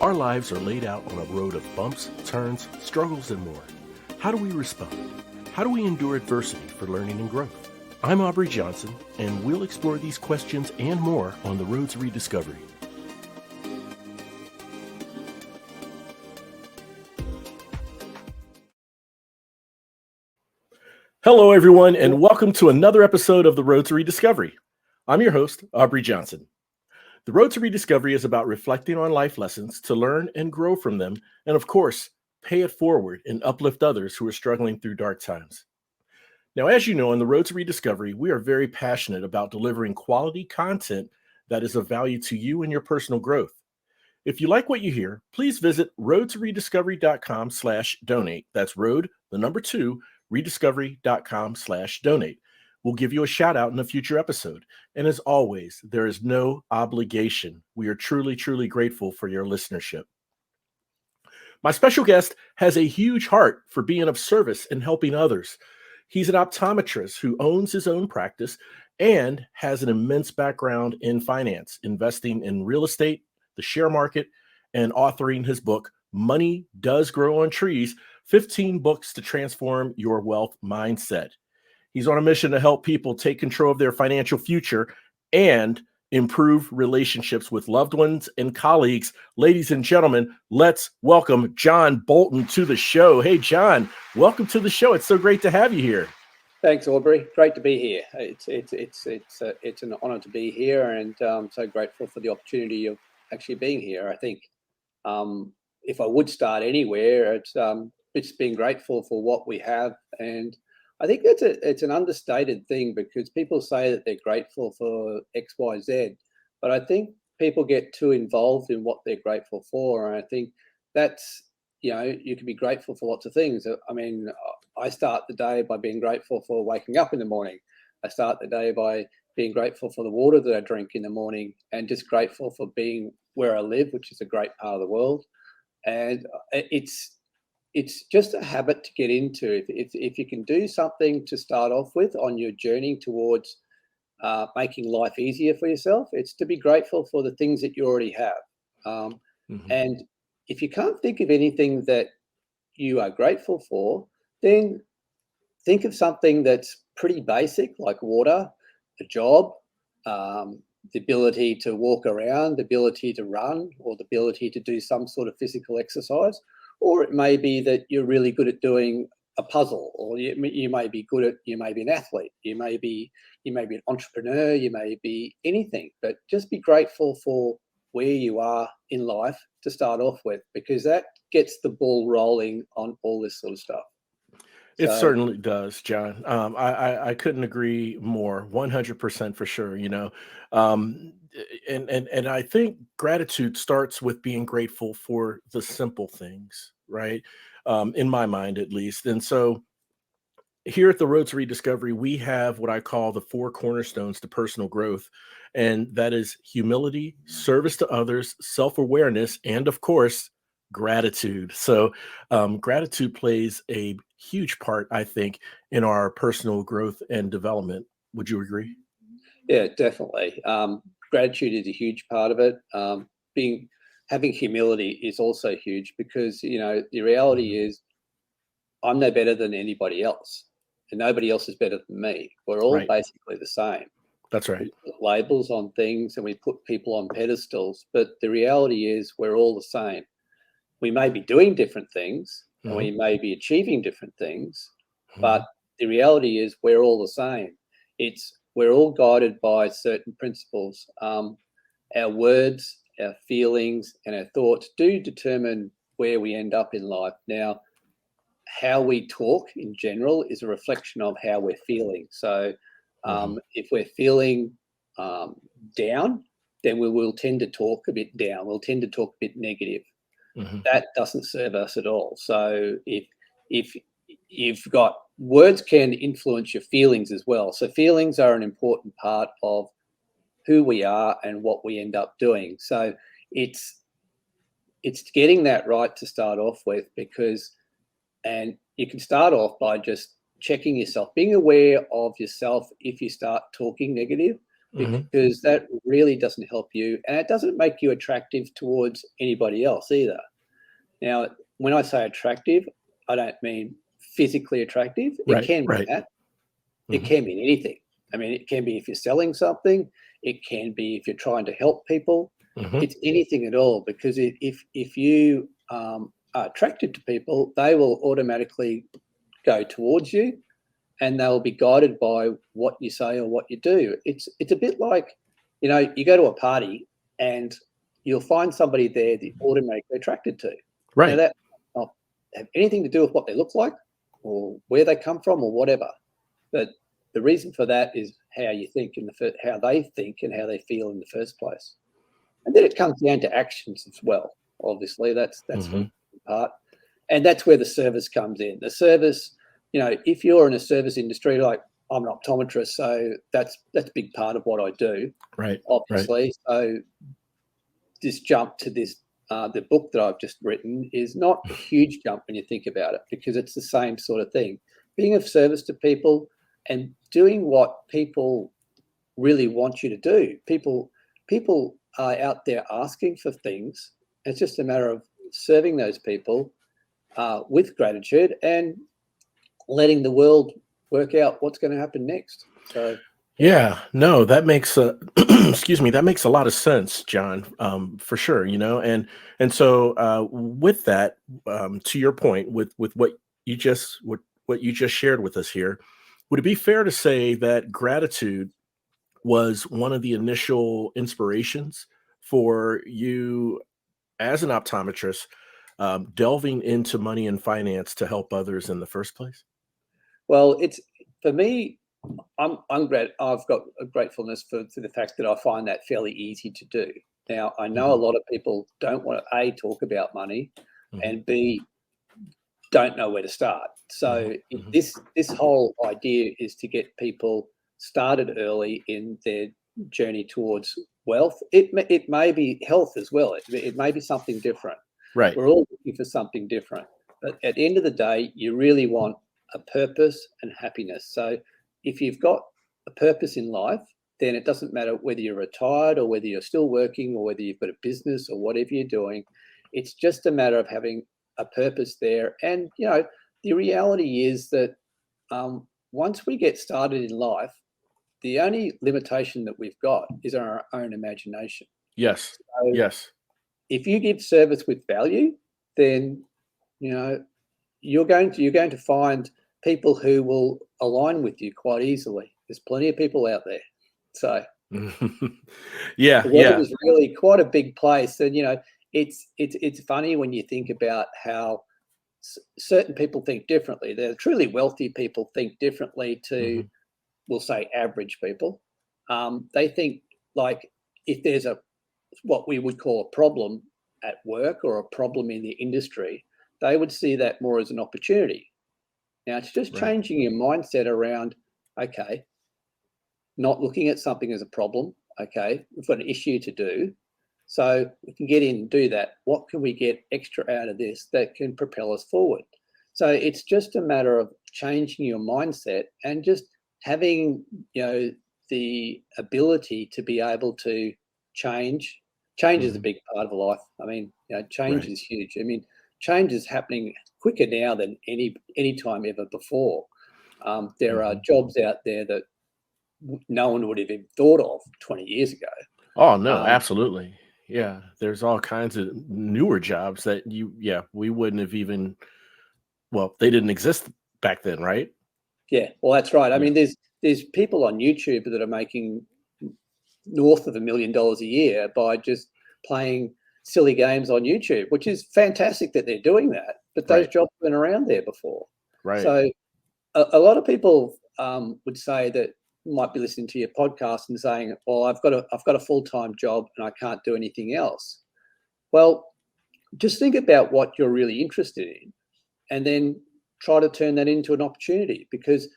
Our lives are laid out on a road of bumps, turns, struggles, and more. How do we respond? How do we endure adversity for learning and growth? I'm Aubrey Johnson, and we'll explore these questions and more on the road to rediscovery. Hello, everyone, and welcome to another episode of the Road to Rediscovery. I'm your host, Aubrey Johnson. The Road to Rediscovery is about reflecting on life lessons to learn and grow from them, and of course, pay it forward and uplift others who are struggling through dark times. Now, as you know, on the Road to Rediscovery, we are very passionate about delivering quality content that is of value to you and your personal growth. If you like what you hear, please visit roadtorediscovery.com/donate. That's road, the number 2, rediscovery.com/donate. We'll give you a shout out in a future episode. And as always, there is no obligation. We are truly, truly grateful for your listenership. My special guest has a huge heart for being of service and helping others. He's an optometrist who owns his own practice and has an immense background in finance, investing in real estate, the share market, and authoring his book, Money Does Grow on Trees, 15 Books to Transform Your Wealth Mindset. He's on a mission to help people take control of their financial future and improve relationships with loved ones and colleagues. Ladies and gentlemen, let's welcome John Bolton to the show. Hey, John, welcome to the show. It's so great to have you here. Thanks, Aubrey. Great to be here. It's an honor to be here, and I'm so grateful for the opportunity of actually being here. I think if I would start anywhere, it's being grateful for what we have, and I think it's an understated thing because people say that they're grateful for X, Y, Z, but I think people get too involved in what they're grateful for, and I think that's you can be grateful for lots of things. I mean, I start the day by being grateful for waking up in the morning. I start the day by being grateful for the water that I drink in the morning, and just grateful for being where I live, which is a great part of the world. And it's just a habit to get into. If you can do something to start off with on your journey towards making life easier for yourself, it's to be grateful for the things that you already have. And if you can't think of anything that you are grateful for, then think of something that's pretty basic, like water, a job, the ability to walk around, the ability to run, or the ability to do some sort of physical exercise. Or it may be that you're really good at doing a puzzle, or you may be you may be an athlete, you may be an entrepreneur, you may be anything, but just be grateful for where you are in life to start off with, because that gets the ball rolling on all this sort of stuff. It certainly does, John. I couldn't agree more, 100% for sure. And I think gratitude starts with being grateful for the simple things, right? In my mind, at least. And so, here at the Road to Rediscovery, we have what I call the 4 cornerstones to personal growth, and that is humility, service to others, self-awareness, and of course, gratitude. So, gratitude plays a huge part, I think, in our personal growth and development. Would you agree? Yeah, definitely. Gratitude is a huge part of it. Having humility is also huge, because the reality is I'm no better than anybody else, and nobody else is better than me. We're all Right. basically the same. That's We right. put labels on things and we put people on pedestals, but the reality is we're all the same. We may be doing different things and we Mhm, may be achieving different things, but mhm, the reality is we're all the same. We're all guided by certain principles. Our words, our feelings, and our thoughts do determine where we end up in life. Now, how we talk in general is a reflection of how we're feeling. So, mhm, if we're feeling um, down, then we will tend to talk a bit down. We'll tend to talk a bit negative. mhm. That doesn't serve us at all. So, if you've got words can influence your feelings as well. So, feelings are an important part of who we are and what we end up doing. So, it's it's getting that right to start off with, because and you can start off by just checking yourself, being aware of yourself if you start talking negative. because that really doesn't help you, and it doesn't make you attractive towards anybody else either. Now, when I say attractive, I don't mean physically attractive. It can be that. It can mean anything. I mean, it can be if you're selling something. It can be if you're trying to help people. It's anything at all, because if you are attracted to people, they will automatically go towards you, and they'll be guided by what you say or what you do. It's a bit like, you go to a party and you'll find somebody there that you're automatically attracted to. Right. Now, that not have anything to do with what they look like or where they come from or whatever. But the reason for that is how you think how they think and how they feel in the first place. And then it comes down to actions as well. Obviously, that's the part. And that's where the service comes in. The service, if you're in a service industry, like I'm an optometrist, so that's a big part of what I do. Right. Obviously. So this jump to this, the book that I've just written is not a huge jump when you think about it, because it's the same sort of thing. Being of service to people and doing what people really want you to do. People are out there asking for things. It's just a matter of serving those people with gratitude and letting the world work out what's going to happen next. So yeah, no, that makes excuse me, that makes a lot of sense, John, for sure, and so with that, to your point, with what you just shared with us here, would it be fair to say that gratitude was one of the initial inspirations for you as an optometrist, delving into money and finance to help others in the first place? well, it's for me. I'm glad I've got a gratefulness for the fact that I find that fairly easy to do. Now, I know a lot of people don't want to A, talk about money, and B, don't know where to start. So this whole idea is to get people started early in their journey towards wealth. It may be health as well. It may be something different. Right. We're all looking for something different. But at the end of the day, you really want a purpose and happiness. So if you've got a purpose in life, then it doesn't matter whether you're retired or whether you're still working or whether you've got a business or whatever you're doing. It's just a matter of having a purpose there. And, the reality is that once we get started in life, the only limitation that we've got is our own imagination. Yes. So Yes. if you give service with value, then, you're going to find people who will align with you quite easily. There's plenty of people out there. So Yeah. the world Yeah. is really quite a big place. And, it's funny when you think about how certain people think differently. The truly wealthy people think differently to, we'll say, average people. They think like if there's what we would call a problem at work or a problem in the industry, they would see that more as an opportunity. Now, it's just Right. changing your mindset around, okay, not looking at something as a problem. Okay, we've got an issue to do. So we can get in and do that. What can we get extra out of this that can propel us forward? So it's just a matter of changing your mindset and just having, the ability to be able to change. Change is a big part of life. I mean, change Right. is huge. I mean, change is happening quicker now than any time ever before. There are jobs out there that no one would have even thought of 20 years ago. Oh, no, Um, absolutely. Yeah, there's all kinds of newer jobs that we wouldn't have even, well, they didn't exist back then, right? yeah, well, that's right. I Yeah. mean, there's people on YouTube that are making north of $1 million a year by just playing silly games on YouTube, which is fantastic that they're doing that. But those Right. jobs weren't around there before. Right. So a lot of people would say that might be listening to your podcast and saying, "Well, I've got a full-time job and I can't do anything else." Well, just think about what you're really interested in, and then try to turn that into an opportunity, because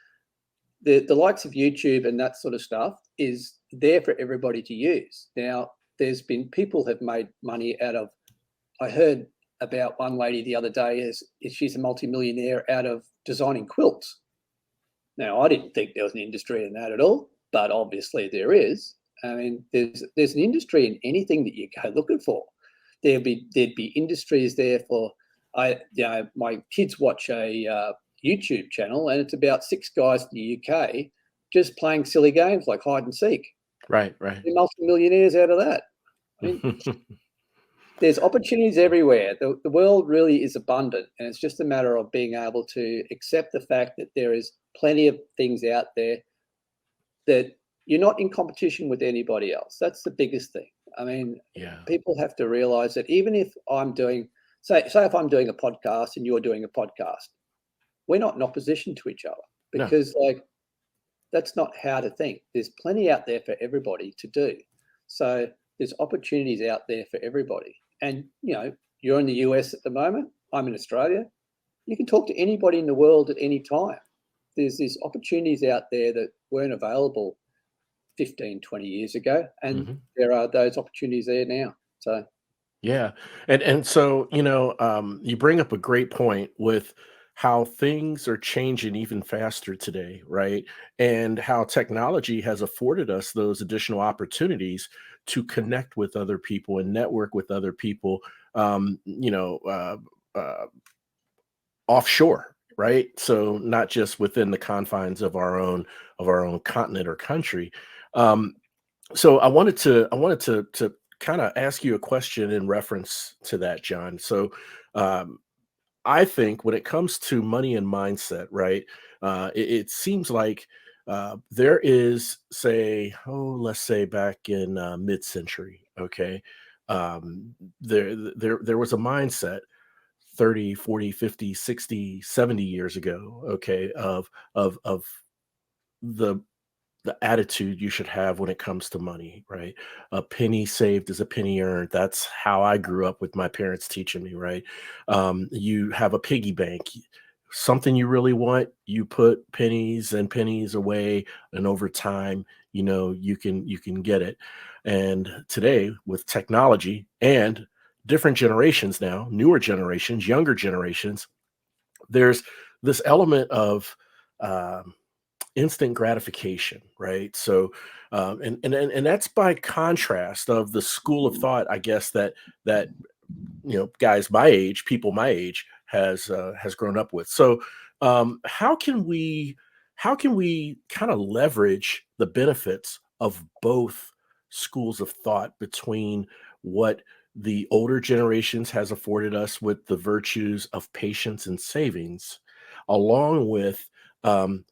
the likes of YouTube and that sort of stuff is there for everybody to use. Now, there's been people have made money out of. I heard about one lady the other day is she's a multimillionaire out of designing quilts. Now, I didn't think there was an industry in that at all, but obviously there is. I mean, there's an industry in anything that you go looking for. There'd be industries there for. My kids watch a YouTube channel, and it's about 6 guys in the UK just playing silly games like hide and seek. Right. They're multi-millionaires out of that. I mean, there's opportunities everywhere. The world really is abundant, and it's just a matter of being able to accept the fact that there is plenty of things out there that you're not in competition with anybody else. That's the biggest thing. I mean, Yeah. people have to realize that even if I'm doing, say if I'm doing a podcast and you're doing a podcast, we're not in opposition to each other, No. because like that's not how to think. There's plenty out there for everybody to do. So there's opportunities out there for everybody. And you're in the US at the moment. I'm in Australia. You can talk to anybody in the world at any time. There's opportunities out there that weren't available 15, 20 years ago, and there are those opportunities there now. So Yeah. And so, you bring up a great point with how things are changing even faster today, right? And how technology has afforded us those additional opportunities to connect with other people and network with other people, um, you know, uh, uh, offshore, right? So not just within the confines of our own continent or country. Um, so I wanted to kind of ask you a question in reference to that, John. So um, I think when it comes to money and mindset, right? It seems like there is, let's say back in mid-century, okay, there was a mindset 30, 40, 50, 60, 70 years ago, okay, of the the attitude you should have when it comes to money, right? A penny saved is a penny earned. That's how I grew up with my parents teaching me, right? You have a piggy bank. Something you really want, you put pennies and pennies away, and over time, you can get it. And today, with technology and different generations now, newer generations, younger generations, there's this element of um, instant gratification, right? So, and that's by contrast of the school of thought, I guess that guys my age, people my age has grown up with. So, how can we kind of leverage the benefits of both schools of thought between what the older generations has afforded us with the virtues of patience and savings, along with um,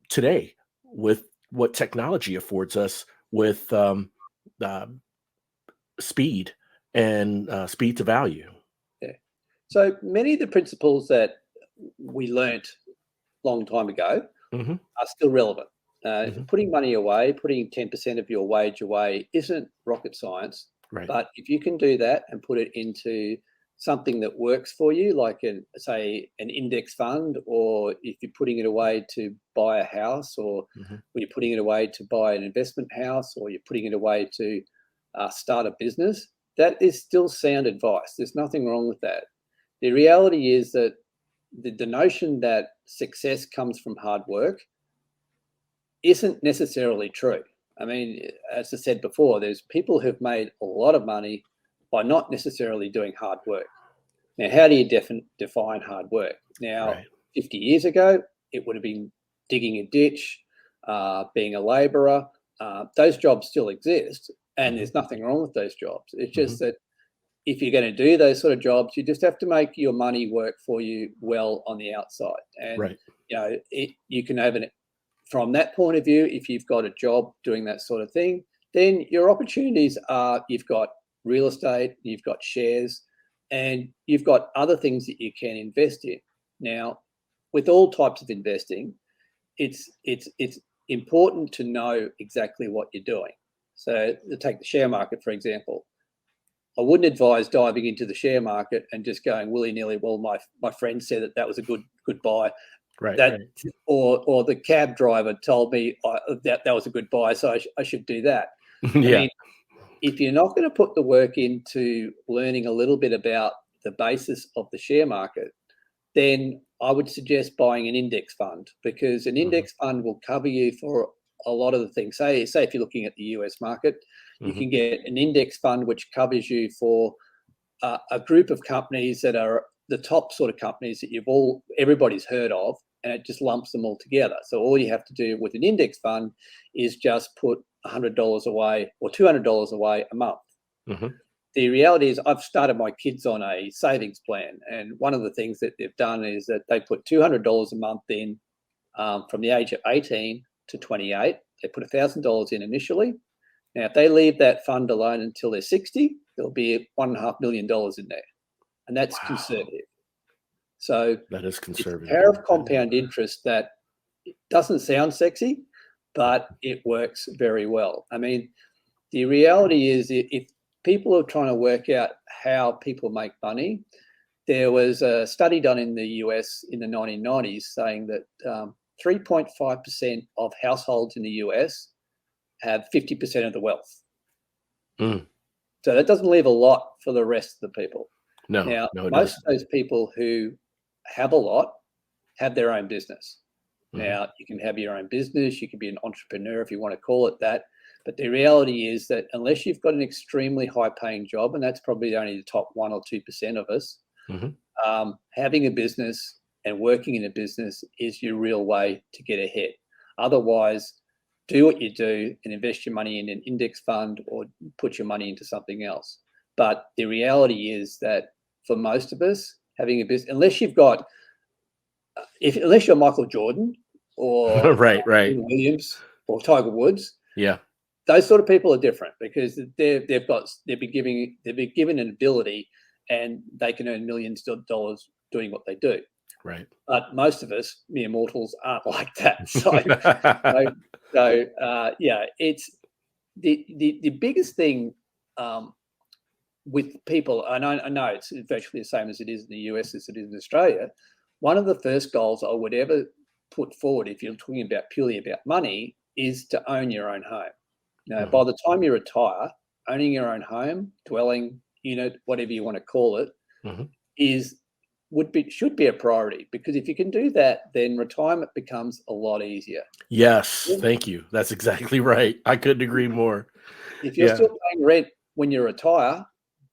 today with what technology affords us with uh, speed and speed to value. yeah. So many of the principles that we learnt a long time ago Hmm. are still relevant. Hmm. Putting money away, putting 10% of your wage away isn't rocket science. Right. But if you can do that and put it into something that works for you, like say an index fund, or if you're putting it away to buy a house, or Hmm. you're putting it away to buy an investment house, or you're putting it away to start a business, that is still sound advice. There's nothing wrong with that. The reality is that the notion that success comes from hard work isn't necessarily true. I mean, as I said before, there's people who've made a lot of money by not necessarily doing hard work. Now, how do you define hard work? Now, Right. 50 years ago, it would have been digging a ditch, being a labourer. Those jobs still exist, and Hmm. there's nothing wrong with those jobs. It's Hmm. just that if you're going to do those sort of jobs, you just have to make your money work for you well on the outside. And Right. you can have from that point of view, if you've got a job doing that sort of thing, then your opportunities are you've got real estate, you've got shares, and you've got other things that you can invest in. Now, with all types of investing, it's important to know exactly what you're doing. So, to take the share market for example, I wouldn't advise diving into the share market and just going willy nilly. Well, my friend said that was a good buy. Right. That Right. or the cab driver told me that was a good buy, so I should do that. I Yeah. mean, if you're not going to put the work into learning a little bit about the basis of the share market, then I would suggest buying an index fund, because an Hmm. index fund will cover you for a lot of the things. Say if you're looking at the US market, you can get an index fund which covers you for a group of companies that are the top sort of companies that everybody's heard of, and it just lumps them all together. So all you have to do with an index fund is just put $100 away or $200 away a month. The reality is I've started my kids on a savings plan, and one of the things that they've done is that they put $200 a month in from the age of 18 to 28. They put $1,000 in initially. Now, if they leave that fund alone until they're 60, there'll be $1.5 million in there, and that's conservative. So that is conservative. It's a pair of compound interest that doesn't sound sexy, but it works very well. I mean, the reality is if people are trying to work out how people make money, there was a study done in the US in the 1990s saying that 3.5% of households in the US have 50% of the wealth. So that doesn't leave a lot for the rest of the people. Now, most of those people who have a lot have their own business. Now, you can have your own business, you can be an entrepreneur if you want to call it that, but the reality is that unless you've got an extremely high-paying job, and that's probably only the top 1 or 2% of us, having a business and working in a business is your real way to get ahead. Otherwise, do what you do and invest your money in an index fund or put your money into something else. But the reality is that for most of us, having a business, unless you're Michael Jordan or Williams or Tiger Woods, those sort of people are different because they've been given an ability and they can earn millions of dollars doing what they do. Right. But most of us, mere mortals, aren't like that. So it's the biggest thing with people, and I know it's virtually the same as it is in the US as it is in Australia. One of the first goals I would ever put forward, if you're talking about purely about money, is to own your own home. Now, by the time you retire, owning your own home, dwelling unit, whatever you want to call it, should be a priority, because if you can do that, then retirement becomes a lot easier. Yes, thank you. That's exactly right. I couldn't agree more. If you're still paying rent when you retire,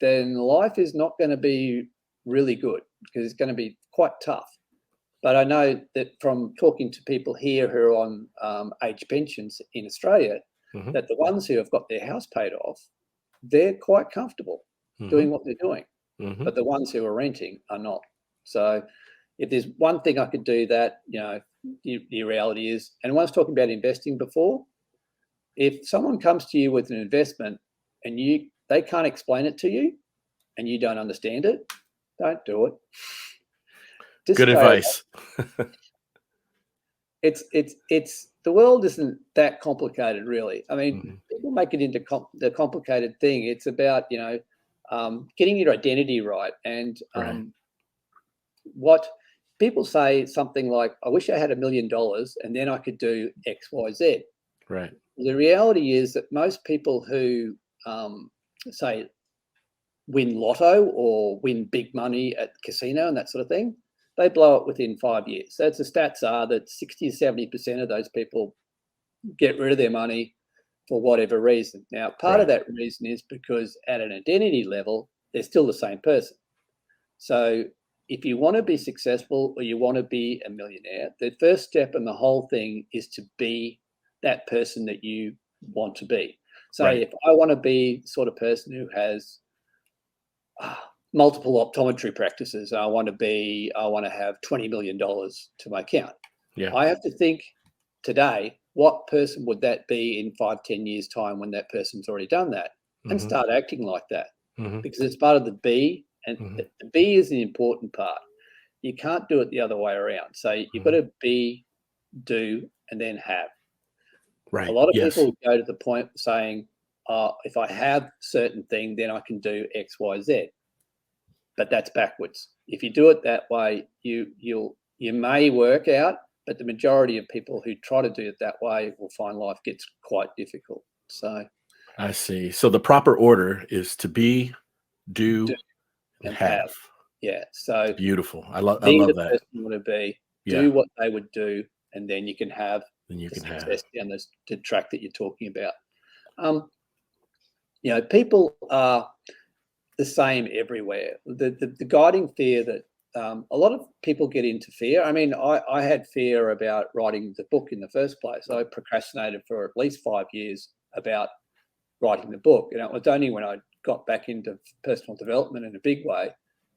then life is not going to be really good because it's going to be quite tough. But I know that from talking to people here who are on age pensions in Australia, that the ones who have got their house paid off, they're quite comfortable doing what they're doing. But the ones who are renting are not. So if there's one thing I could do that, the reality is, and I was talking about investing before, if someone comes to you with an investment and they can't explain it to you and you don't understand it, don't do it. Good advice. It's the world isn't that complicated, really. I mean, people make it into the complicated thing. It's about getting your identity right, and what people say something like, "I wish I had $1 million, and then I could do X, Y, Z." Right. The reality is that most people who say win lotto or win big money at casino and that sort of thing, they blow it within 5 years. So the stats are that 60 to 70% of those people get rid of their money for whatever reason. Now, part of that reason is because at an identity level, they're still the same person. So if you want to be successful or you want to be a millionaire, the first step in the whole thing is to be that person that you want to be. So if I want to be the sort of person who has multiple optometry practices, I want to have $20 million to my account. I have to think today, what person would that be in 5-10 years time when that person's already done that, and start acting like that, because it's part of the B, and the B is the important part. You can't do it the other way around. So you've got to be, do, and then have. A lot of people go to the point of saying, if I have certain thing, then I can do X, Y, Z. But that's backwards. If you do it that way, you may work out, but the majority of people who try to do it that way will find life gets quite difficult. So I see. So the proper order is to be, do and have. Yeah. So it's beautiful. I love the that. person you want to be, do what they would do, and then you can have than you can have. Success down the track that you're talking about. People are the same everywhere. The guiding fear that a lot of people get into fear. I mean, I had fear about writing the book in the first place. I procrastinated for at least 5 years about writing the book. And it was only when I got back into personal development in a big way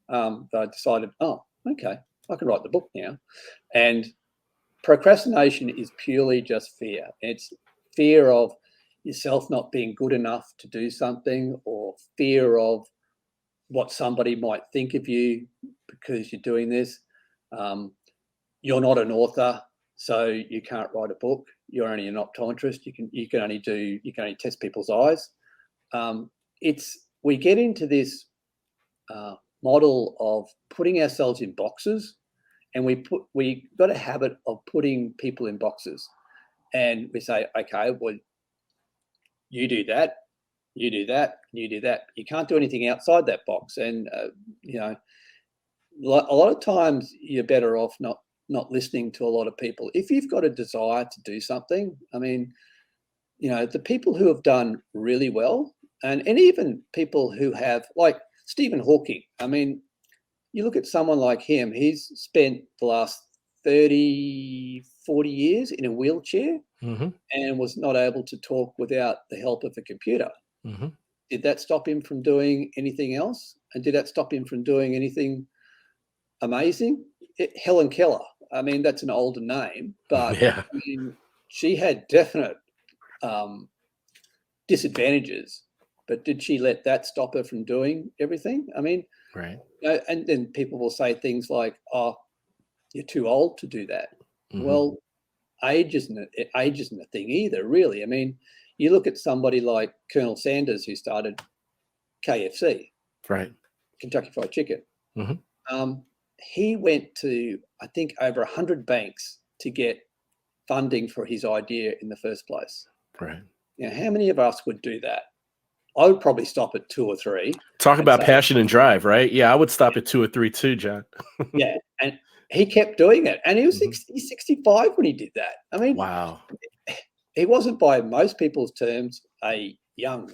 that I decided, oh, okay, I can write the book now. And procrastination is purely just fear. It's fear of yourself not being good enough to do something, or fear of what somebody might think of you because you're doing this. You're not an author, so you can't write a book. You're only an optometrist. You can only test people's eyes. We get into this model of putting ourselves in boxes, and we got a habit of putting people in boxes, and we say, okay, well, you do that, you do that, you do that. You can't do anything outside that box. And a lot of times you're better off not listening to a lot of people. If you've got a desire to do something, I mean, the people who have done really well, and even people who have, like Stephen Hawking. I mean, you look at someone like him, he's spent the last 30, 40 years in a wheelchair and was not able to talk without the help of a computer. Did that stop him from doing anything else? And did that stop him from doing anything amazing? Helen Keller. I mean, that's an older name, but Yeah. I mean, she had definite disadvantages, but did she let that stop her from doing everything? I mean, right. And then people will say things like, oh, you're too old to do that. Well, age isn't a thing either, really. I mean, you look at somebody like Colonel Sanders, who started KFC, right, Kentucky Fried Chicken. He went to, I think, over 100 banks to get funding for his idea in the first place. Right. How many of us would do that? I would probably stop at 2 or 3. Talk about passion and drive, right? Yeah, I would stop at 2 or 3 too, John. Yeah, and he kept doing it, and he was 65 when he did that. I mean, wow. He wasn't, by most people's terms, a young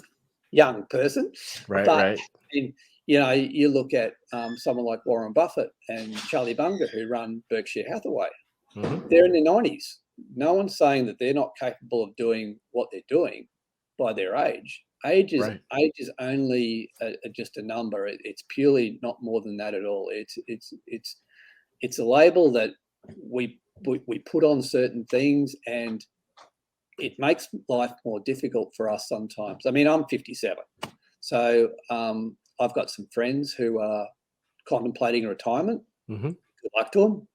person, Right, but right. you look at someone like Warren Buffett and Charlie Munger, who run Berkshire Hathaway. They're in their 90s. No one's saying that they're not capable of doing what they're doing by their age. Age is only just a number. It's purely not more than that at all. It's a label that we put on certain things, and it makes life more difficult for us sometimes. I mean, I'm 57, so I've got some friends who are contemplating retirement. Good luck to them.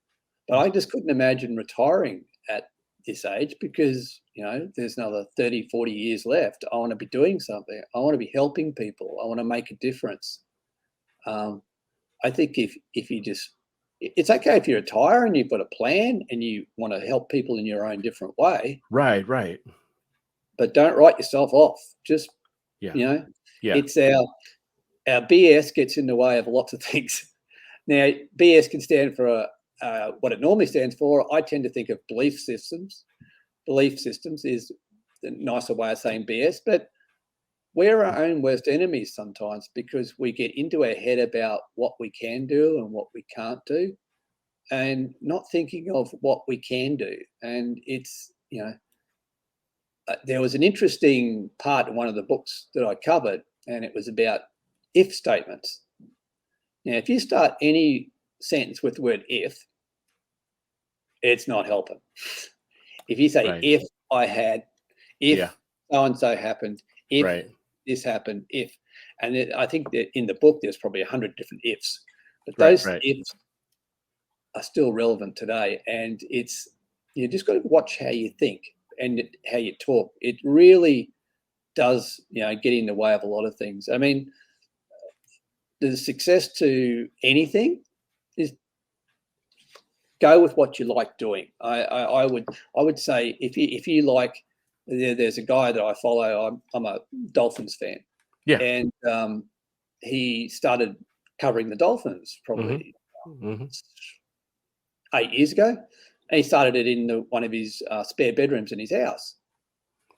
But I just couldn't imagine retiring at this age, because, there's another 30, 40 years left. I want to be doing something. I want to be helping people. I want to make a difference. I think if you just, it's okay if you retire and you've got a plan and you want to help people in your own different way. Right, right. But don't write yourself off. Just, it's our BS gets in the way of lots of things. Now, BS can stand for what it normally stands for. I tend to think of belief systems. Belief systems is a nicer way of saying BS, but we're our own worst enemies sometimes, because we get into our head about what we can do and what we can't do, and not thinking of what we can do. And it's, there was an interesting part in one of the books that I covered, and it was about if statements. Now, if you start any sentence with the word if, it's not helping. If you say, if I had, if so-and-so happened, if this happened, if, and I think that in the book, there's probably 100 different ifs, but those ifs are still relevant today. And you just got to watch how you think and how you talk. It really does, get in the way of a lot of things. I mean, the success to anything is go with what you like doing. I would say if you like, there's a guy that I follow. I'm a Dolphins fan. Yeah, and he started covering the Dolphins probably 8 years ago, And he started it in one of his spare bedrooms in his house.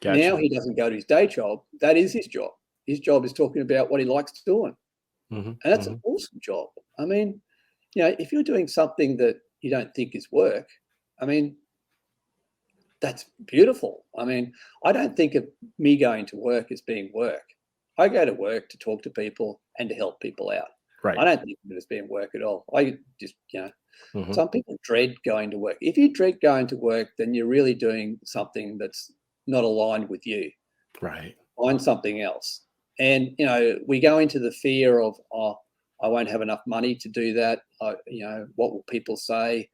Gotcha. Now he doesn't go to his day job. That is his job. His job is talking about what he likes doing. Mm-hmm. And that's an awesome job. I mean, if you're doing something that you don't think is work, I mean, that's beautiful. I mean, I don't think of me going to work as being work. I go to work to talk to people and to help people out. Right. I don't think of it as being work at all. I just, some people dread going to work. If you dread going to work, then you're really doing something that's not aligned with you. Right. Find something else. And, we go into the fear of, I won't have enough money to do that. What will people say?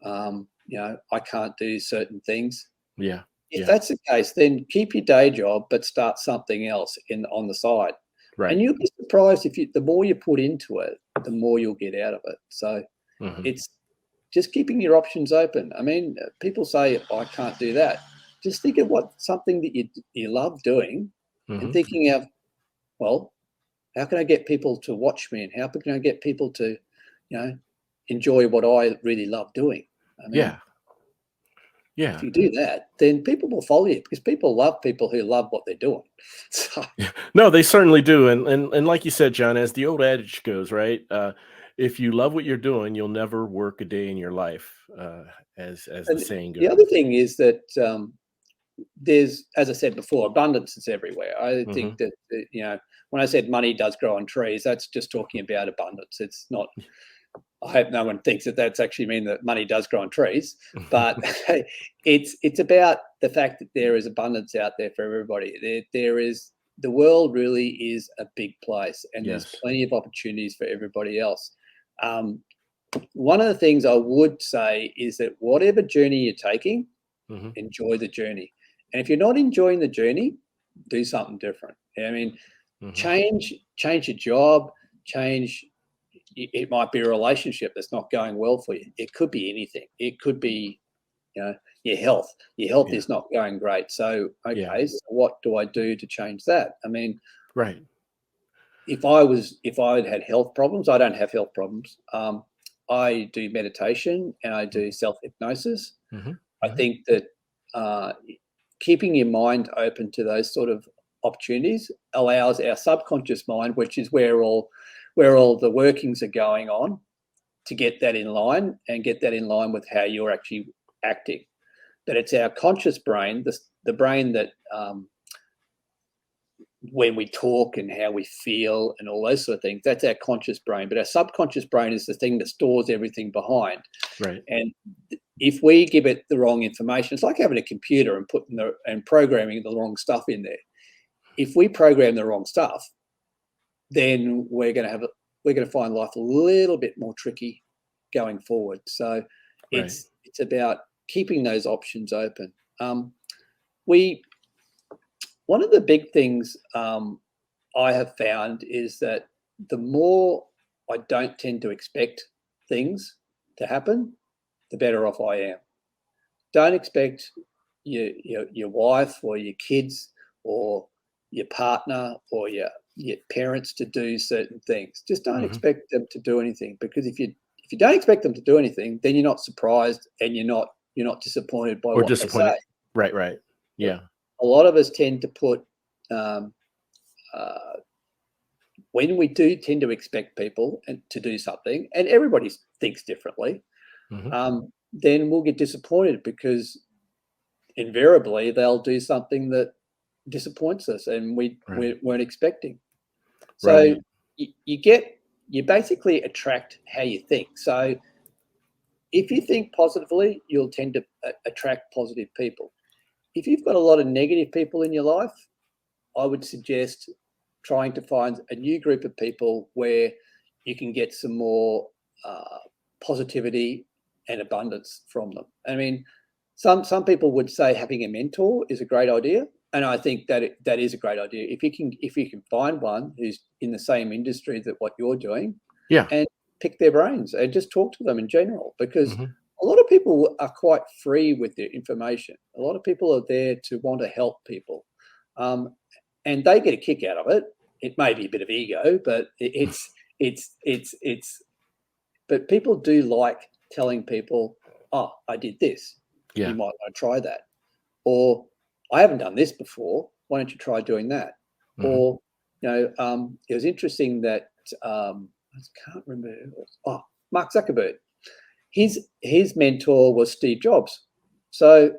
I can't do certain things. Yeah. If that's the case, then keep your day job, but start something else on the side. Right. And you'll be surprised the more you put into it, the more you'll get out of it. So it's just keeping your options open. I mean, people say, I can't do that. Just think of something that you love doing and thinking of, well, how can I get people to watch me, and how can I get people to, enjoy what I really love doing? I mean, if you do that, then people will follow you, because people love people who love what they're doing. So, no, they certainly do. And like you said, John, as the old adage goes, right? If you love what you're doing, you'll never work a day in your life, as the saying goes. The other thing is that there's, as I said before, abundance is everywhere. I think that, when I said money does grow on trees, that's just talking about abundance. It's not, I hope no one thinks that that's actually mean that money does grow on trees, but it's about the fact that there is abundance out there for everybody. The world really is a big place, and there's plenty of opportunities for everybody else. One of the things I would say is that whatever journey you're taking, enjoy the journey. And if you're not enjoying the journey, do something different. I mean, change your job, it might be a relationship that's not going well for you. It could be anything. It could be, your health. Your health is not going great. So, so what do I do to change that? I mean, right. If I had health problems, I don't have health problems. I do meditation and I do self-hypnosis. I think that keeping your mind open to those sort of opportunities allows our subconscious mind, which is where all the workings are going on, to get that in line and get that in line with how you're actually acting. But it's our conscious brain, the brain that when we talk and how we feel and all those sort of things, that's our conscious brain. But our subconscious brain is the thing that stores everything behind. Right. And if we give it the wrong information, it's like having a computer and programming the wrong stuff in there. If we program the wrong stuff, then we're going to find life a little bit more tricky going forward. So it's about keeping those options open. One of the big things I have found is that the more I don't tend to expect things to happen, the better off I am. Don't expect your wife or your kids or your partner or your parents to do certain things. Just don't expect them to do anything, because if you don't expect them to do anything, then you're not surprised and you're not disappointed by what they say. Right. Yeah. A lot of us tend to put when we do tend to expect people to do something, and everybody thinks differently, then we'll get disappointed, because invariably they'll do something that disappoints us and we weren't expecting. So you basically attract how you think. So if you think positively, you'll tend to attract positive people. If you've got a lot of negative people in your life, I would suggest trying to find a new group of people where you can get some more positivity and abundance from them. I mean, some people would say having a mentor is a great idea, and I think that is a great idea. If you can find one who's in the same industry that what you're doing, and pick their brains and just talk to them in general, because a lot of people are quite free with their information. A lot of people are there to want to help people, and they get a kick out of it. It may be a bit of ego, but but people do like telling people oh, I did this. Yeah. You might want to try that. Or I haven't done this before. Why don't you try doing that? Or, it was interesting that I can't remember who it was. Oh, Mark Zuckerberg. His mentor was Steve Jobs. So,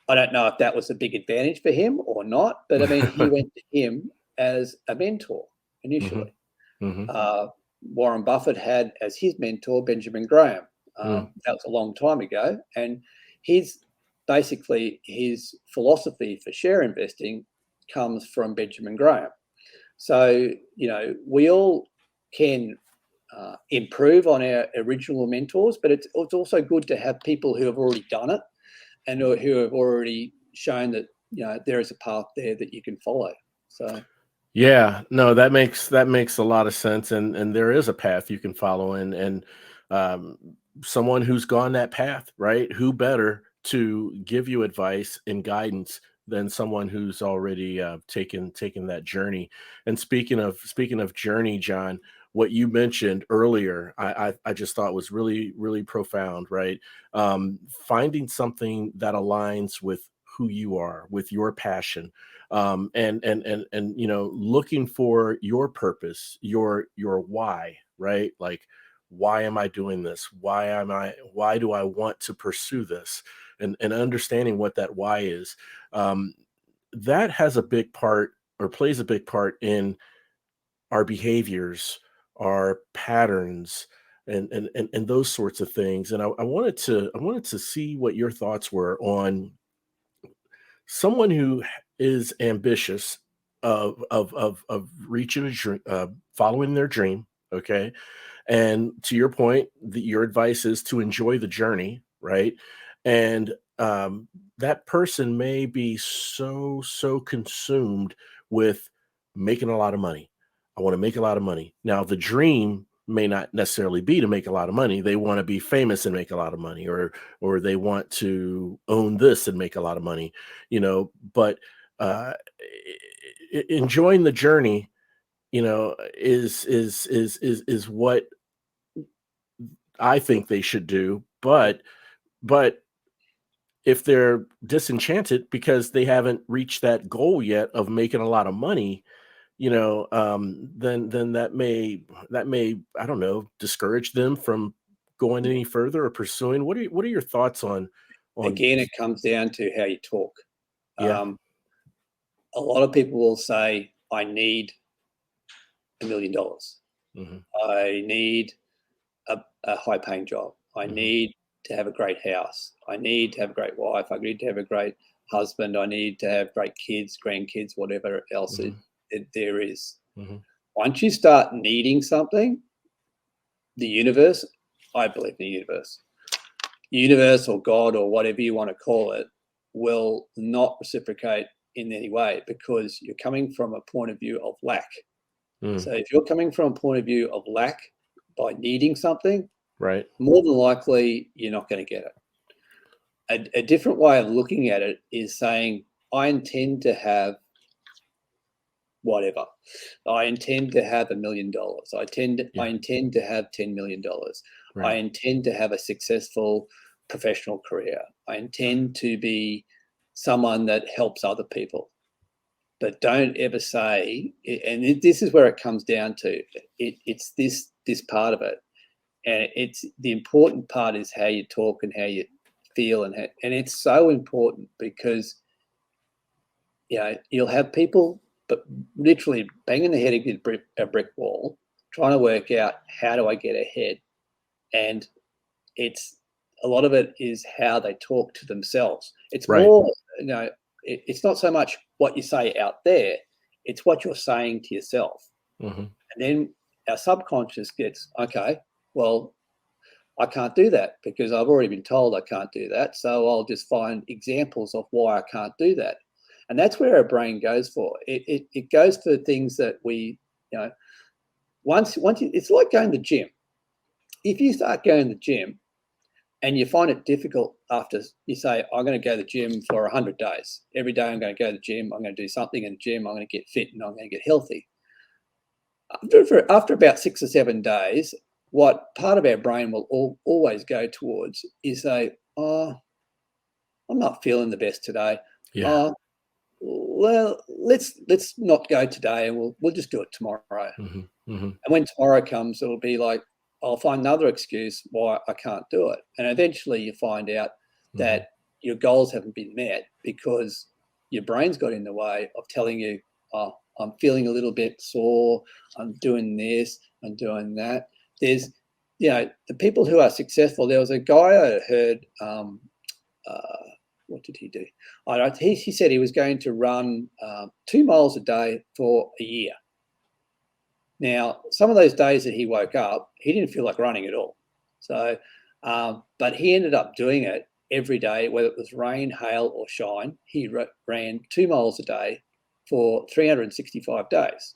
I don't know if that was a big advantage for him or not, but I mean, he went to him as a mentor initially. Warren Buffett had as his mentor Benjamin Graham. That was a long time ago, and his philosophy for share investing comes from Benjamin Graham. So we all can improve on our original mentors, but it's also good to have people who have already done it and who have already shown that there is a path there that you can follow. So. Yeah, no, that makes a lot of sense, and there is a path you can follow, and um, someone who's gone that path, right? Who better to give you advice and guidance than someone who's already taken that journey? And speaking of journey, John, what you mentioned earlier, I just thought was really really profound, right? Finding something that aligns with who you are, with your passion, and looking for your purpose, your why, right? Like, why am I doing this? Why do I want to pursue this? And understanding what that why is, um, that has a big part, or plays a big part in our behaviors, our patterns, and those sorts of things. And I wanted to see what your thoughts were on someone who is ambitious of reaching a dream, following their dream. Okay, and to your point, your advice is to enjoy the journey, right? And that person may be so consumed with making a lot of money. I want to make a lot of money. Now, the dream may not necessarily be to make a lot of money. They want to be famous and make a lot of money, or they want to own this and make a lot of money, but enjoying the journey, is what I think they should do. But if they're disenchanted because they haven't reached that goal yet of making a lot of money, then that may, I don't know, discourage them from going any further or pursuing. What are your thoughts on? Again, it comes down to how you talk. Yeah. A lot of people will say, I need $1 million. Hmm. I need a high paying job. I Hmm. need to have a great house. I need to have a great wife. I need to have a great husband. I need to have great kids, grandkids, whatever else there is. Hmm. Once you start needing something, the universe, I believe in the universe or God or whatever you want to call it, will not reciprocate in any way, because you're coming from a point of view of lack. So if you're coming from a point of view of lack by needing something, Right. more than likely you're not going to get it. A different way of looking at it is saying, I intend to have whatever. I intend to have $1 million. I intend to have $10 million. Right. I intend to have a successful professional career. I intend to be someone that helps other people. But don't ever say, and this is where it comes down to, it's this part of it. And it's the important part is how you talk and how you feel, and it's so important, because you'll have people but literally banging the head against a brick wall, trying to work out, how do I get ahead? And it's a lot of it is how they talk to themselves. It's Right. more, it's not so much what you say out there, it's what you're saying to yourself. Hmm. And then our subconscious gets, okay, well, I can't do that because I've already been told I can't do that. So I'll just find examples of why I can't do that. And that's where our brain goes for. It goes for things that we, once it's like going to the gym. If you start going to the gym and you find it difficult after you say, I'm going to go to the gym for 100 days. Every day I'm going to go to the gym. I'm going to do something in the gym. I'm going to get fit and I'm going to get healthy. After about 6 or 7 days, what part of our brain will always go towards is say, oh, I'm not feeling the best today. Yeah. Well, let's not go today, and we'll just do it tomorrow. Mm-hmm. Mm-hmm. And when tomorrow comes, it'll be like, I'll find another excuse why I can't do it. And eventually you find out that your goals haven't been met because your brain's got in the way of telling you, oh, I'm feeling a little bit sore, I'm doing this, I'm doing that. There's, the people who are successful, there was a guy I heard, what did he do? He said he was going to run 2 miles a day for a year. Now, some of those days that he woke up, he didn't feel like running at all. So, but he ended up doing it every day, whether it was rain, hail, or shine. He ran 2 miles a day for 365 days.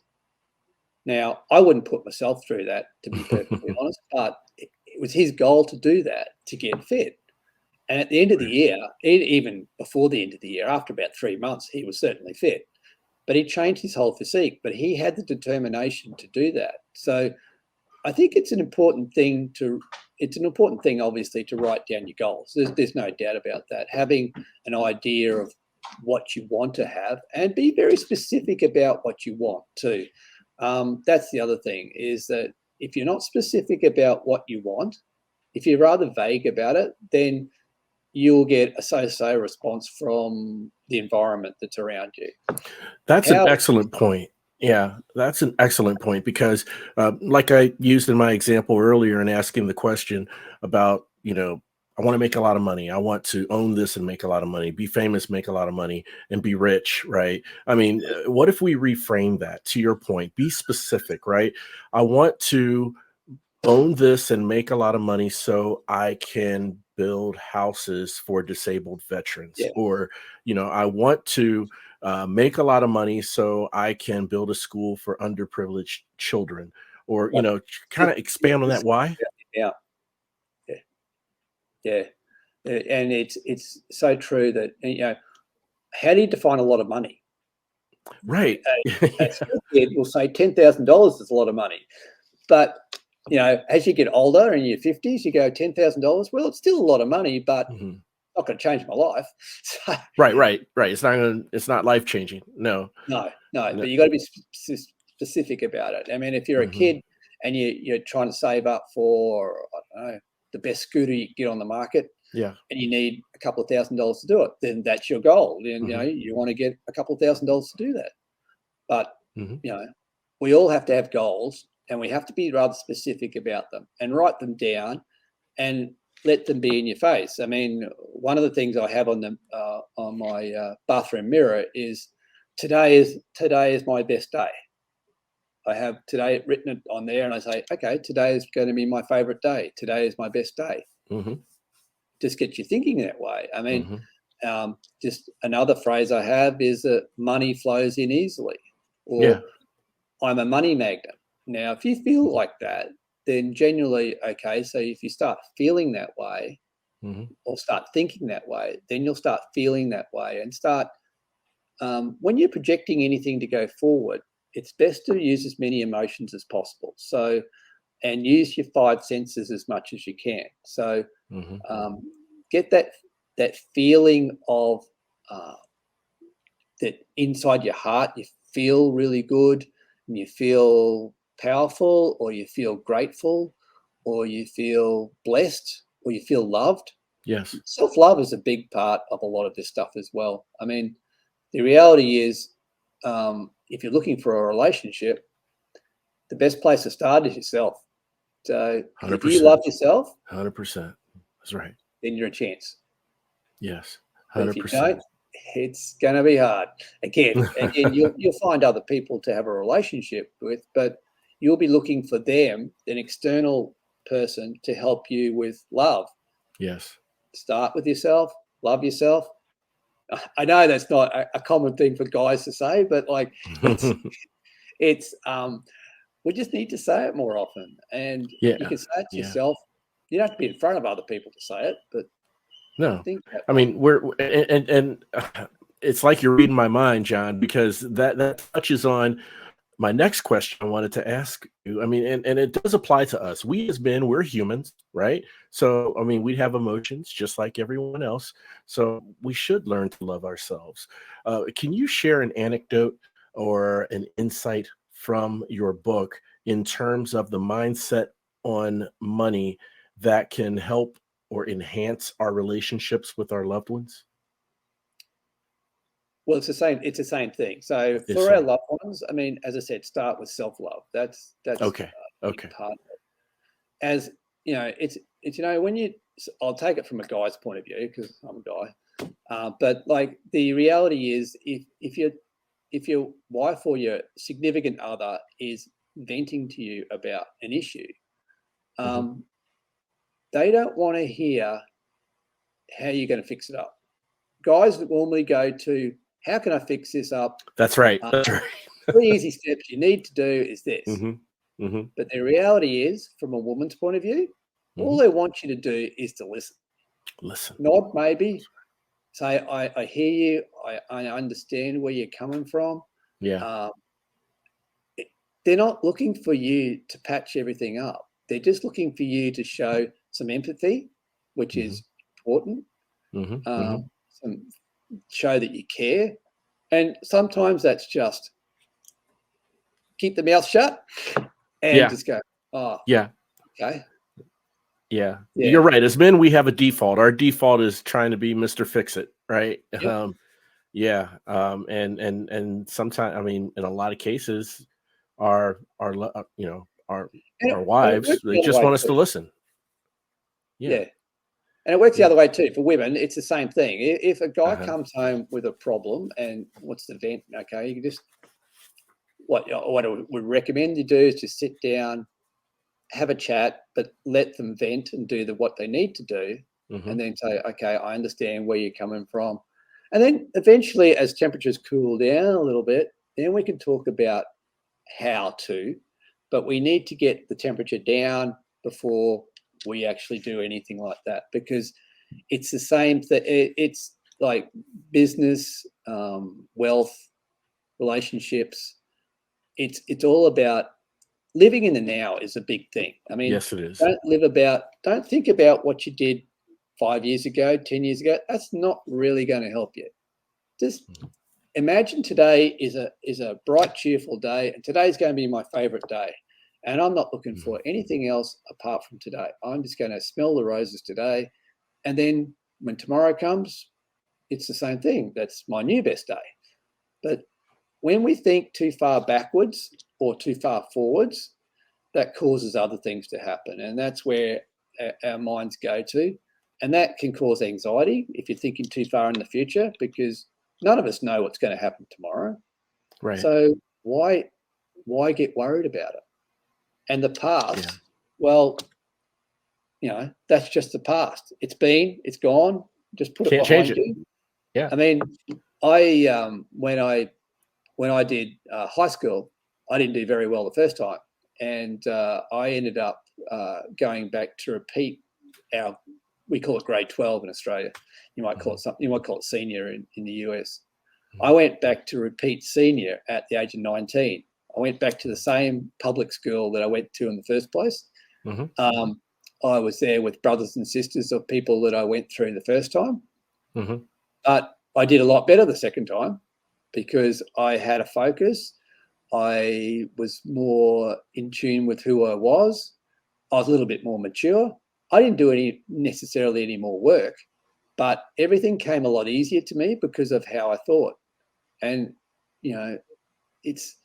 Now, I wouldn't put myself through that, to be perfectly honest, but it was his goal to do that, to get fit. And at the end of the year, even before the end of the year, after about 3 months, he was certainly fit. But he changed his whole physique, but he had the determination to do that. So I think it's an important thing, obviously, to write down your goals. There's no doubt about that. Having an idea of what you want to have and be very specific about what you want too. That's the other thing, is that if you're not specific about what you want, if you're rather vague about it, then you'll get a so-so response from the environment that's around you. That's an excellent point. Yeah, that's an excellent point because, like I used in my example earlier in asking the question about, I want to make a lot of money. I want to own this and make a lot of money, be famous, make a lot of money, and be rich, right? I mean, what if we reframe that to your point? Be specific, right? I want to own this and make a lot of money so I can build houses for disabled veterans. Yeah. Or, I want to make a lot of money so I can build a school for underprivileged children. Or, kind of expand on that. Why? Yeah. Yeah. And it's so true that, how do you define a lot of money? Right. A school kid will say $10,000 is a lot of money. But, as you get older in your 50s, you go $10,000. Well, it's still a lot of money, but not going to change my life. So, right. It's not life changing. No. But you got to be specific about it. I mean, if you're a kid and you're trying to save up for, I don't know, the best scooter you can get on the market, yeah, and you need a couple of $1,000s to do it, then that's your goal. And you want to get a couple of $1,000s to do that. But we all have to have goals, and we have to be rather specific about them and write them down and let them be in your face. I mean, one of the things I have on my bathroom mirror is today is my best day. I have today written on there, and I say, okay, today is going to be my favorite day. Today is my best day. Just get you thinking that way. I mean, just another phrase I have is that money flows in easily, or I'm a money magnet. Now, if you feel like that, then genuinely, okay, so if you start feeling that way or start thinking that way, then you'll start feeling that way and start, when you're projecting anything to go forward, it's best to use as many emotions as possible. So, and use your 5 senses as much as you can. So get that feeling of that inside your heart, you feel really good and you feel powerful, or you feel grateful, or you feel blessed, or you feel loved. Yes. Self-love is a big part of a lot of this stuff as well. I mean, the reality is, if you're looking for a relationship, the best place to start is yourself. So 100%. if you love yourself, 100%. That's right. then you're a chance. Yes. 100%. But if you don't, it's going to be hard. Again, you'll find other people to have a relationship with, but you'll be looking for them, an external person, to help you with love. Yes. Start with yourself, love yourself. I know that's not a common thing for guys to say, but like it's we just need to say it more often. And you can say it to yourself. You don't have to be in front of other people to say it, but no. think that I mean, and it's like you're reading my mind, John, because that touches on My next question I wanted to ask you, I mean, and it does apply to us. We as men, we're humans, right? So, I mean, we have emotions just like everyone else. So we should learn to love ourselves. Can you share an anecdote or an insight from your book in terms of the mindset on money that can help or enhance our relationships with our loved ones? Well, it's the same. It's the same thing. So Yes, for our sir. loved ones, I mean, as I said, start with self-love. That's Okay. a big Okay. part of it. As you know, it's when you. I'll take it from a guy's point of view because I'm a guy. But like the reality is, if your wife or your significant other is venting to you about an issue, Hmm. um, they don't want to hear how you're going to fix it up. Guys normally go to, how can I fix this up? That's right. Uh, That's right. 3 easy steps you need to do is this. Hmm. Hmm. But the reality is, from a woman's point of view, all Hmm. they want you to do is to listen. Listen. Nod, maybe. Say, I hear you. I understand where you're coming from. Yeah. Um, they're not looking for you to patch everything up. They're just looking for you to show some empathy, which Hmm. is important. Hmm. Hmm. Some show that you care. And sometimes that's just keep the mouth shut and Yeah. just go, oh, Yeah. okay. Yeah. Yeah. You're right. As men, we have a default. Our default is trying to be Mr. Fix It, right? Yep. Yeah. And sometimes, I mean, in a lot of cases, our And it wives, works they the other just way want us too. to listen. Yeah. Yeah. And it works the Yeah. other way too. For women, it's the same thing. If a guy Uh-huh. comes home with a problem and what's the vent, okay, you can just, what I would recommend you do is just sit down, have a chat, but let them vent and do what they need to do. Hmm. And then say, okay, I understand where you're coming from. And then eventually, as temperatures cool down a little bit, then we can talk about how to, but we need to get the temperature down before we actually do anything like that, because it's the same thing. It's like business, wealth, relationships. It's all about living in the now is a big thing. I mean, Yes, it is. don't think about what you did 5 years ago, 10 years ago. That's not really going to help you. Just Mhm. imagine today is a bright, cheerful day, and today's going to be my favorite day. And I'm not looking Mhm. for anything else apart from today. I'm just going to smell the roses today. And then when tomorrow comes, it's the same thing. That's my new best day. But when we think too far backwards or too far forwards, that causes other things to happen. And that's where our minds go to. And that can cause anxiety if you're thinking too far in the future, because none of us know what's going to happen tomorrow. Right. So why get worried about it? And the Yeah. past, well, that's just the past. It's gone. Just put it Can't change behind it. you. Yeah. I mean, I when I did high school, I didn't do very well the first time, and I ended up going back to repeat our, we call it grade 12 in Australia. You might call Mhm. it something. You might call it senior in the US. I Mhm. went back to repeat senior at the age of 19. I went back to the same public school that I went to in the first place. Mhm. Um, I was there with brothers and sisters of people that I went through the first time, Mhm. but I did a lot better the second time because I had a focus. I was more in tune with who I was. I was a little bit more mature. I didn't do necessarily any more work, but everything came a lot easier to me because of how I thought. And you know, it's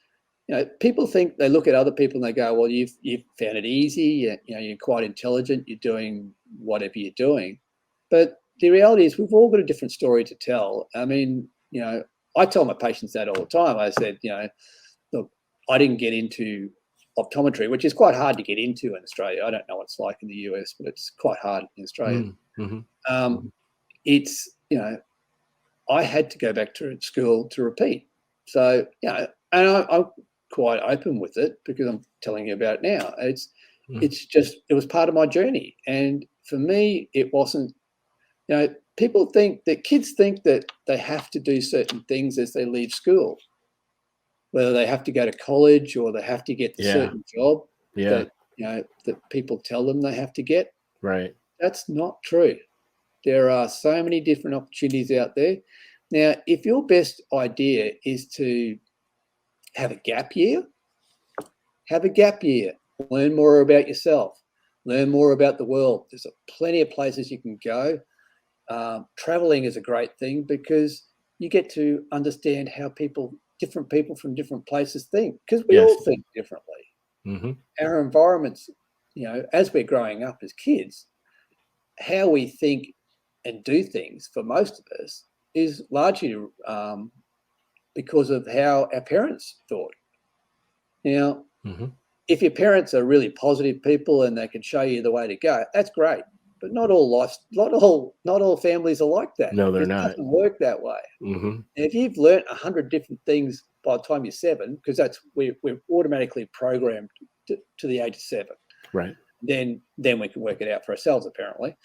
people think, they look at other people and they go, well, you've found it easy. You're quite intelligent. You're doing whatever you're doing, but the reality is we've all got a different story to tell. I mean, I tell my patients that all the time. I said, look, I didn't get into optometry, which is quite hard to get into in Australia. I don't know what it's like in the US, but it's quite hard in Australia. Mhm. Mhm. Um, Mhm. it's I had to go back to school to repeat. So, and I'm quite open with it because I'm telling you about it now. Mhm. It's just, it was part of my journey. And for me, it wasn't, people think that kids think that they have to do certain things as they leave school. whether they have to go to college or they have to get the certain job that that people tell them they have to get. Right. That's not true. There are so many different opportunities out there. Now, if your best idea is to have a gap year, have a gap year. Learn more about yourself. Learn more about the world. There's plenty of places you can go. Traveling is a great thing because you get to understand how different people from different places think, because we all think differently. Mm-hmm. Our environments, as we're growing up as kids, how we think and do things for most of us is largely because of how our parents thought. Now, if your parents are really positive people and they can show you the way to go, that's great. But not all families are like that. No, they're not. It doesn't work that way. Mm-hmm. And if you've learned 100 different things by the time you're 7, because we're automatically programmed to the age of 7, right? Then we can work it out for ourselves, apparently.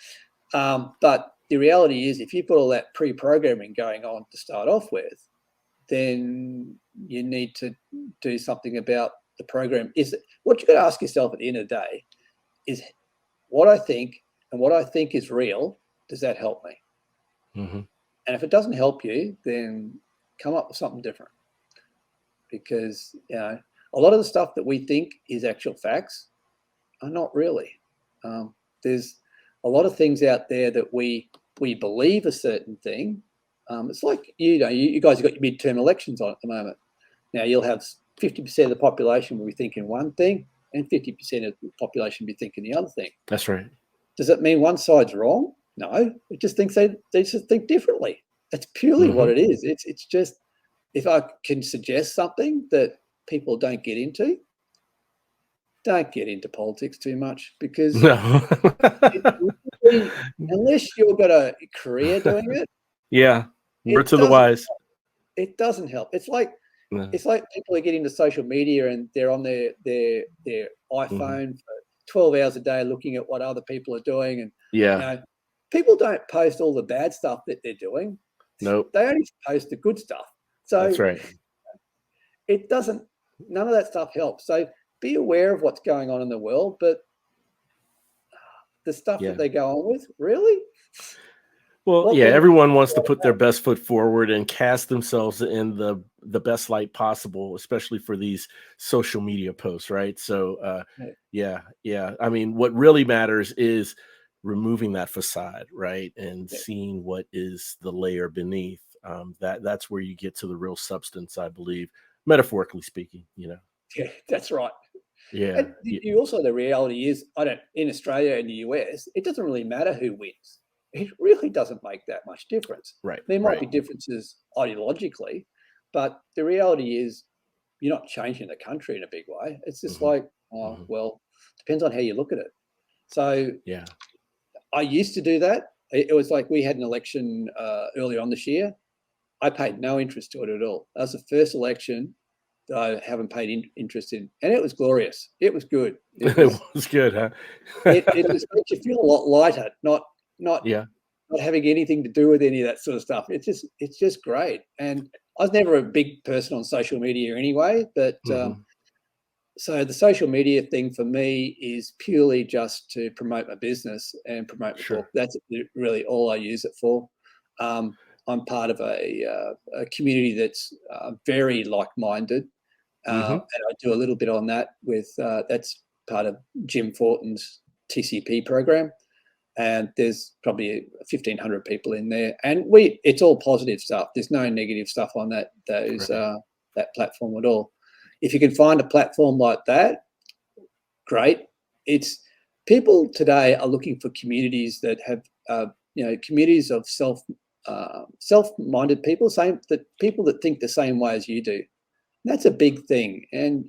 But the reality is, if you've got all that pre-programming going on to start off with, then you need to do something about the program. What you've got to ask yourself at the end of the day is, what I think and what I think is real, does that help me? Mm-hmm. And if it doesn't help you, then come up with something different. Because a lot of the stuff that we think is actual facts are not really. There's a lot of things out there that we believe a certain thing. It's like, you guys have got your midterm elections on at the moment. Now, you'll have 50% of the population will be thinking one thing and 50% of the population will be thinking the other thing. That's right. Does that mean one side's wrong? No, it just thinks they just think differently. That's purely what it is. It's just, if I can suggest something that people don't get into politics too much, because unless you've got a career doing it, word to the wise. It doesn't help. It's like people are getting into social media and they're on their iPhone for 12 hours a day looking at what other people are doing, and people don't post all the bad stuff that they're doing. Nope. They only post the good stuff. So that's right. None of that stuff helps. So be aware of what's going on in the world, but the stuff that they go on with, really? Well, everyone wants to put their best foot forward and cast themselves in the best light possible, especially for these social media posts, right? So, I mean, what really matters is removing that facade, right, and seeing what is the layer beneath. That's where you get to the real substance, I believe, metaphorically speaking. Yeah, that's right. Yeah. And you also, the reality is, in Australia and the US, it doesn't really matter who wins. It really doesn't make that much difference. Right. There might be differences ideologically, but the reality is you're not changing the country in a big way. It's just like, well, depends on how you look at it. So I used to do that. It was like, we had an election earlier on this year. I paid no interest to it at all. That was the first election that I haven't paid interest in, and it was glorious. It was good. It was good, huh? it just makes you feel a lot lighter, not having anything to do with any of that sort of stuff. It's just great. And I was never a big person on social media anyway, but so the social media thing for me is purely just to promote my business and promote my book. That's really all I use it for. I'm part of a community that's very like-minded, and I do a little bit on that with that's part of Jim Fortin's TCP program. And there's probably 1,500 people in there, and it's all positive stuff. There's no negative stuff on that platform at all. If you can find a platform like that, great. It's people today are looking for communities that have communities of self-minded people, people that think the same way as you do. And that's a big thing. And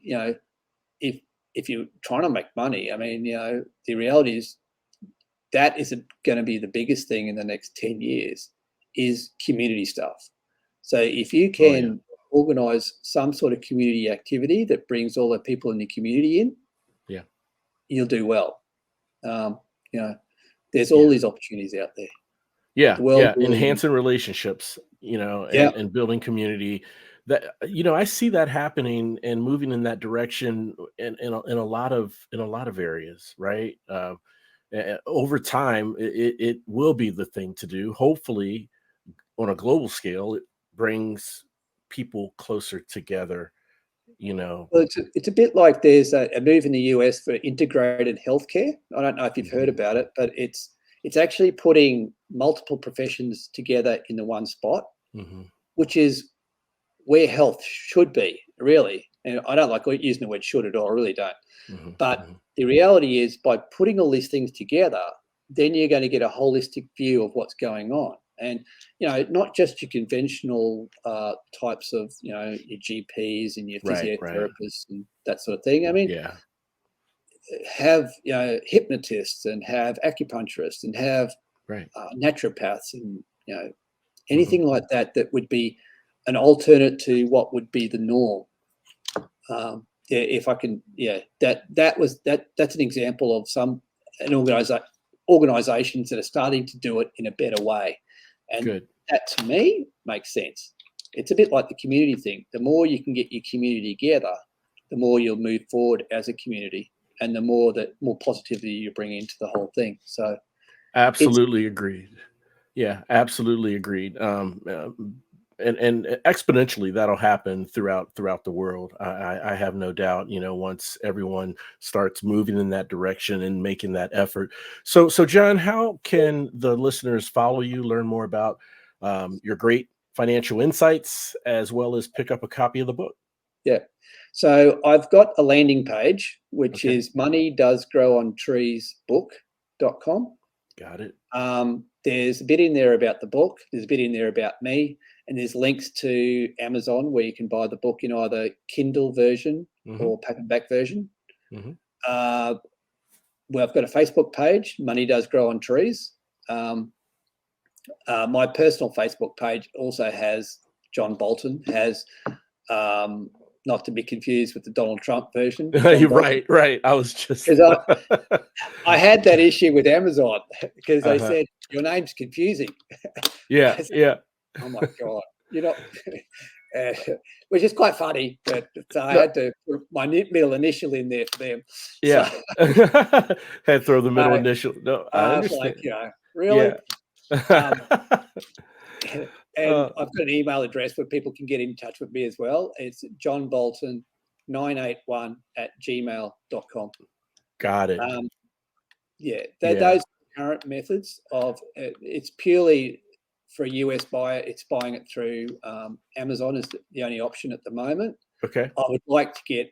if you're trying to make money, I mean, the reality is, that isn't going to be the biggest thing in the next 10 years, is community stuff. So if you can organize some sort of community activity that brings all the people in the community in, you'll do well. There's all these opportunities out there. Enhancing relationships, and building community. that, I see that happening and moving in that direction in a lot of areas, right? Over time, it will be the thing to do. Hopefully, on a global scale, it brings people closer together. You know. Well, it's a bit like there's a move in the US for integrated healthcare. I don't know if you've heard Hmm. about it, but it's actually putting multiple professions together in the one spot, Hmm. which is where health should be, really. And I don't like using the word should at all, I really don't. Hmm. But Hmm. the reality is, by putting all these things together, then you're going to get a holistic view of what's going on. And, not just your conventional types of, your GPs and your Right. Right. physiotherapists and that sort of thing. I mean, Yeah. have, hypnotists and have acupuncturists and have Right. naturopaths and, Hmm. anything like that that would be an alternate to what would be the norm. Yeah, if I can, yeah, that's an example of an organizations that are starting to do it in a better way, and Good. that to me makes sense. It's a bit like the community thing. The more you can get your community together, the more you'll move forward as a community, and the more positivity you bring into the whole thing. So it's Absolutely agreed. Yeah, absolutely agreed. And exponentially that'll happen throughout the world. I have no doubt. Once everyone starts moving in that direction and making that effort. So John, how can the listeners follow you, learn more about your great financial insights, as well as pick up a copy of the book? Yeah. So I've got a landing page, which Okay, is moneydoesgrowontreesbook.com. got it. There's a bit in there about the book. There's a bit in there about me, and there's links to Amazon where you can buy the book in either Kindle version Hmm. or paperback version. Hmm. Uh, well, I've got a Facebook page, Money Does Grow on Trees. Um, my personal Facebook page also has John Bolton, has um, not to be confused with the Donald Trump version, John You're Bolton. right, right. I was just Because I had that issue with Amazon because they uh-huh. said your name's confusing. Yeah, I said, yeah. oh my god, uh, which is quite funny. But so I No, had to put my middle initial in there for them. So yeah. Had throw the middle I, initial. No, I I was like, understand. really. Yeah. Um, and Uh, I've got an email address where people can get in touch with me as well. It's johnbolton981@gmail.com. got it. Um, yeah, Yeah. those current methods of it's purely for a US buyer. It's buying it through Amazon is the only option at the moment. Okay. I would like to get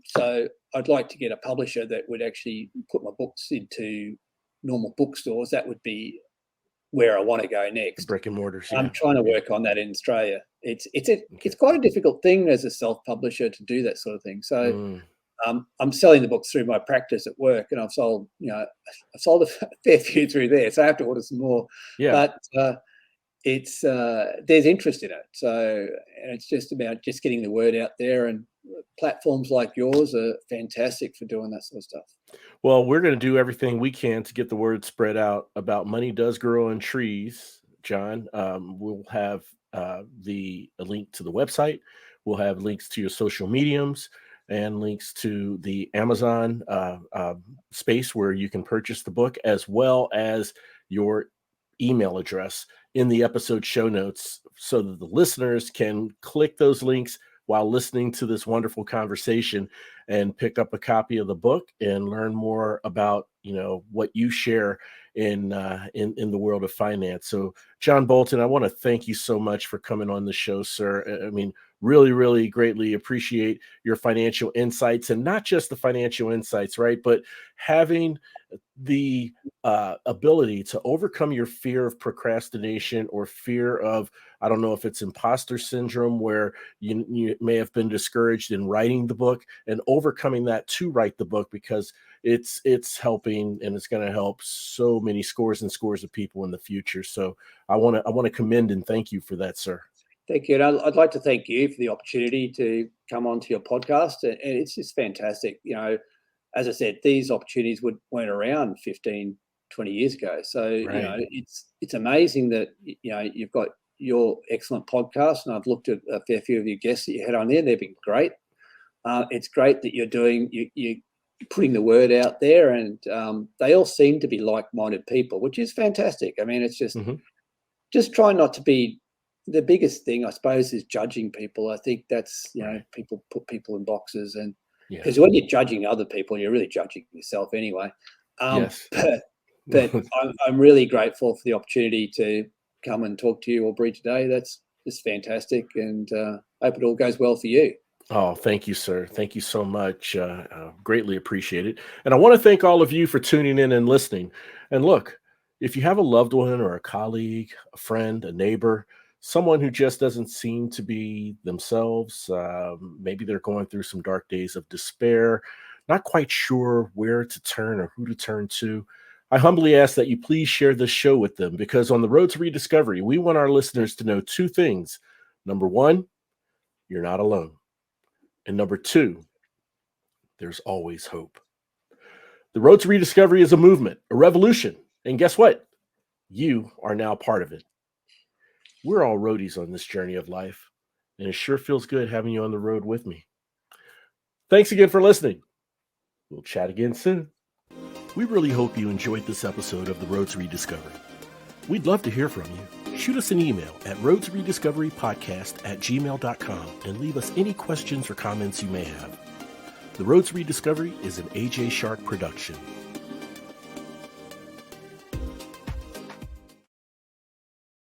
so I'd like to get a publisher that would actually put my books into normal bookstores. That would be where I want to go The next. brick and mortars. I'm Yeah. trying to Yeah. work on that in Australia. It's Okay. quite a difficult thing as a self-publisher to do that sort of thing. So Mm, I'm selling the books through my practice at work, and I've sold a fair few through there, so I have to order some more. yeah. But it's there's interest in it, so and it's just about just getting the word out there, and platforms like yours are fantastic for doing that sort of stuff. Well, we're going to do everything we can to get the word spread out about money does grow on trees, John. We'll have a link to the website. We'll have links to your social mediums and links to the Amazon space where you can purchase the book, as well as your email address in the episode show notes, so that the listeners can click those links while listening to this wonderful conversation and pick up a copy of the book and learn more about what you share in the world of finance. So John Bolton, I want to thank you so much for coming on the show, sir. I mean, really greatly appreciate your financial insights, and not just the financial insights, right, but having the ability to overcome your fear of procrastination, or fear of, I don't know if it's imposter syndrome, where you may have been discouraged in writing the book, and overcoming that to write the book, because it's helping, and it's going to help so many scores and scores of people in the future. So I want to commend and thank you for that, sir. Thank you. And I'd like to thank you for the opportunity to come onto your podcast. And it's just fantastic. As I said, these opportunities weren't around 15, 20 years ago. So, Right. it's amazing that, you've got your excellent podcast, and I've looked at a fair few of your guests that you had on there. They've been great. It's great that you're putting the word out there, and they all seem to be like-minded people, which is fantastic. I mean, it's just try not to be. The biggest thing, I suppose, is judging people. I think that's, people put people in boxes, and because when you're judging other people, you're really judging yourself anyway. Yes. But I'm really grateful for the opportunity to come and talk to you all, Bree, today. That's just fantastic, and hope it all goes well for you. Oh, thank you, sir. Thank you so much. Greatly appreciate it. And I want to thank all of you for tuning in and listening. And look, if you have a loved one or a colleague, a friend, a neighbor, someone who just doesn't seem to be themselves, maybe they're going through some dark days of despair, not quite sure where to turn or who to turn to, I humbly ask that you please share this show with them, because on the road to rediscovery, we want our listeners to know two things. Number one, you're not alone. And number two, there's always hope. The road to rediscovery is a movement, a revolution. And guess what? You are now part of it. We're all roadies on this journey of life, and it sure feels good having you on the road with me. Thanks again for listening. We'll chat again soon. We really hope you enjoyed this episode of The Road to Rediscovery. We'd love to hear from you. Shoot us an email at roadtorediscoverypodcast@gmail.com and leave us any questions or comments you may have. The Road to Rediscovery is an AJ Shark production.